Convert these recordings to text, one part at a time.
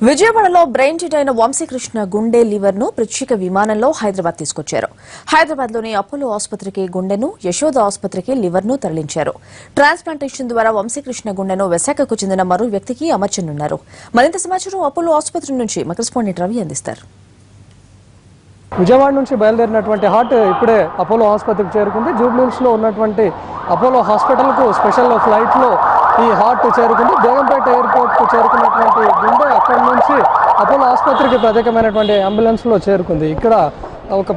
విజయవాడలో brain dead అయిన వంశీకృష్ణ గుండె లివర్ ను ప్రత్యేక విమానంలో హైదరాబాద్ తీసుకొచ్చారు. హైదరాబాద్లోని అపోలో ఆసుపత్రికి గుండెను, యశోద ఆసుపత్రికి లివర్ ను తరలించారు. ట్రాన్స్ప్లాంటేషన్ ద్వారా వంశీకృష్ణ గుండెను విశాఖకు చెందిన మరో వ్యక్తికి అమర్చనున్నారు. మరింత సమాచారం అపోలో ఆసుపత్రి నుంచి మా కరెస్పాండెంట్ రవి అందిస్తారు. విజయవాడ నుంచి బయలుదేరినటువంటి హార్ట్ ఇప్పుడే అపోలో ఆసుపత్రికి చేరుకుంది. జూబ్లీహిల్స్లో ఉన్నటువంటి అపోలో హాస్పిటల్కు స్పెషల్ ఫ్లైట్లో ఈ హార్ట్ చేరుకుంది. బేగంపేట ఎయిర్పోర్ట్కు చేరుకున్నటువంటి గుండె అక్కడి నుంచి అపోలో ఆసుపత్రికి ప్రత్యేకమైనటువంటి అంబులెన్స్లో చేరుకుంది. ఇక్కడ ఒక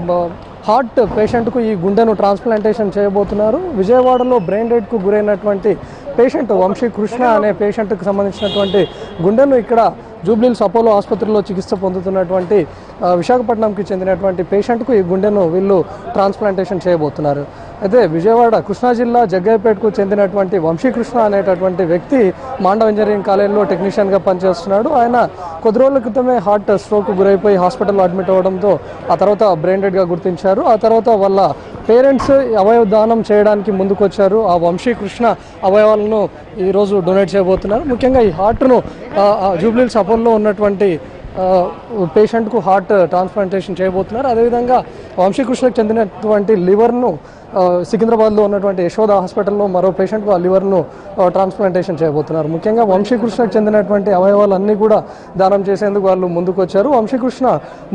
హార్ట్ పేషెంట్కు ఈ గుండెను ట్రాన్స్ప్లాంటేషన్ చేయబోతున్నారు. విజయవాడలో బ్రెయిన్ డెడ్కు గురైనటువంటి పేషెంట్ వంశీకృష్ణ అనే పేషెంట్కి సంబంధించినటువంటి గుండెను ఇక్కడ జూబ్లీహిల్స్ అపోలో ఆసుపత్రిలో చికిత్స పొందుతున్నటువంటి విశాఖపట్నంకి చెందినటువంటి పేషెంట్కు ఈ గుండెను వీళ్ళు ట్రాన్స్ప్లాంటేషన్ చేయబోతున్నారు. అయితే విజయవాడ కృష్ణా జిల్లా జగ్గయ్యపేటకు చెందినటువంటి వంశీకృష్ణ అనేటటువంటి వ్యక్తి మాండవ ఇంజనీరింగ్ కాలేజీలో టెక్నీషియన్గా పనిచేస్తున్నాడు. ఆయన కొద్ది రోజుల క్రితమే హార్ట్ స్ట్రోక్ గురైపోయి హాస్పిటల్లో అడ్మిట్ అవ్వడంతో ఆ తర్వాత బ్రెయిన్ డెడ్గా గుర్తించారు. ఆ తర్వాత వాళ్ళ పేరెంట్స్ అవయవ దానం చేయడానికి ముందుకొచ్చారు. ఆ వంశీకృష్ణ అవయవాలను ఈరోజు డొనేట్ చేయబోతున్నారు. ముఖ్యంగా ఈ హార్ట్ను జూబ్లీహిల్స్ అపోలో ఉన్నటువంటి పేషెంట్కు హార్ట్ ట్రాన్స్ప్లాంటేషన్ చేయబోతున్నారు. అదేవిధంగా వంశీకృష్ణకు చెందినటువంటి లివర్ను సికింద్రాబాద్లో ఉన్నటువంటి యశోద హాస్పిటల్లో మరో పేషెంట్కు ఆ లివర్ను ట్రాన్స్ప్లాంటేషన్ చేయబోతున్నారు. ముఖ్యంగా వంశీకృష్ణకు చెందినటువంటి అవయవాలన్నీ కూడా దానం చేసేందుకు వాళ్ళు ముందుకు వచ్చారు. వంశీకృష్ణ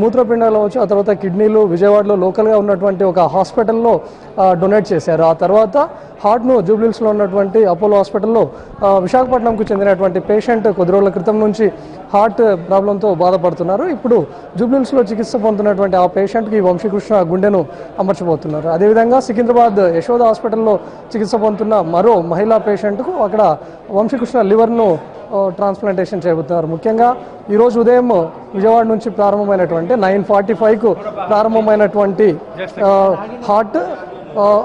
మూత్రపిండాలు అవచ్చు, ఆ తర్వాత కిడ్నీలు విజయవాడలో లోకల్గా ఉన్నటువంటి ఒక హాస్పిటల్లో డొనేట్ చేశారు. ఆ తర్వాత హార్ట్ను జూబ్లీహిల్స్లో ఉన్నటువంటి అపోలో హాస్పిటల్లో విశాఖపట్నంకు చెందినటువంటి పేషెంట్ కొద్ది రోజుల క్రితం నుంచి హార్ట్ ప్రాబ్లంతో బాధపడుతున్నారు. ఇప్పుడు జూబ్లీహిల్స్లో చికిత్స పొందుతున్నటువంటి ఆ పేషెంట్కి వంశీకృష్ణ గుండెను అమర్చబోతున్నారు. అదేవిధంగా సికింద్రాబాద్ యశోద హాస్పిటల్లో చికిత్స పొందుతున్న మరో మహిళా పేషెంట్కు అక్కడ వంశీకృష్ణ లివర్ను ట్రాన్స్ప్లాంటేషన్ చేయబోతున్నారు. ముఖ్యంగా ఈరోజు ఉదయం విజయవాడ నుంచి ప్రారంభమైనటువంటి 9:45కు ప్రారంభమైనటువంటి హార్ట్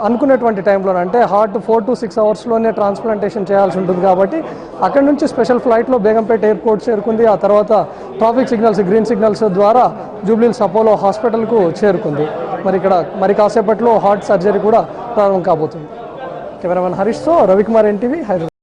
అనుకున్నటువంటి టైంలో అంటే హార్ట్ 4 to 6 అవర్స్లోనే ట్రాన్స్ప్లాంటేషన్ చేయాల్సి ఉంటుంది. కాబట్టి అక్కడి నుంచి స్పెషల్ ఫ్లైట్లో బేగంపేట ఎయిర్పోర్ట్ చేరుకుంది. ఆ తర్వాత ట్రాఫిక్ సిగ్నల్స్, గ్రీన్ సిగ్నల్స్ ద్వారా జూబ్లీహిల్స్ అపోలో హాస్పిటల్కు చేరుకుంది. మరి కాసేపట్లో హార్ట్ సర్జరీ కూడా ప్రారంభం కాబోతుంది. కెమెరామెన్ హరీష్తో రవికుమార్, NTV, హైదరాబాద్.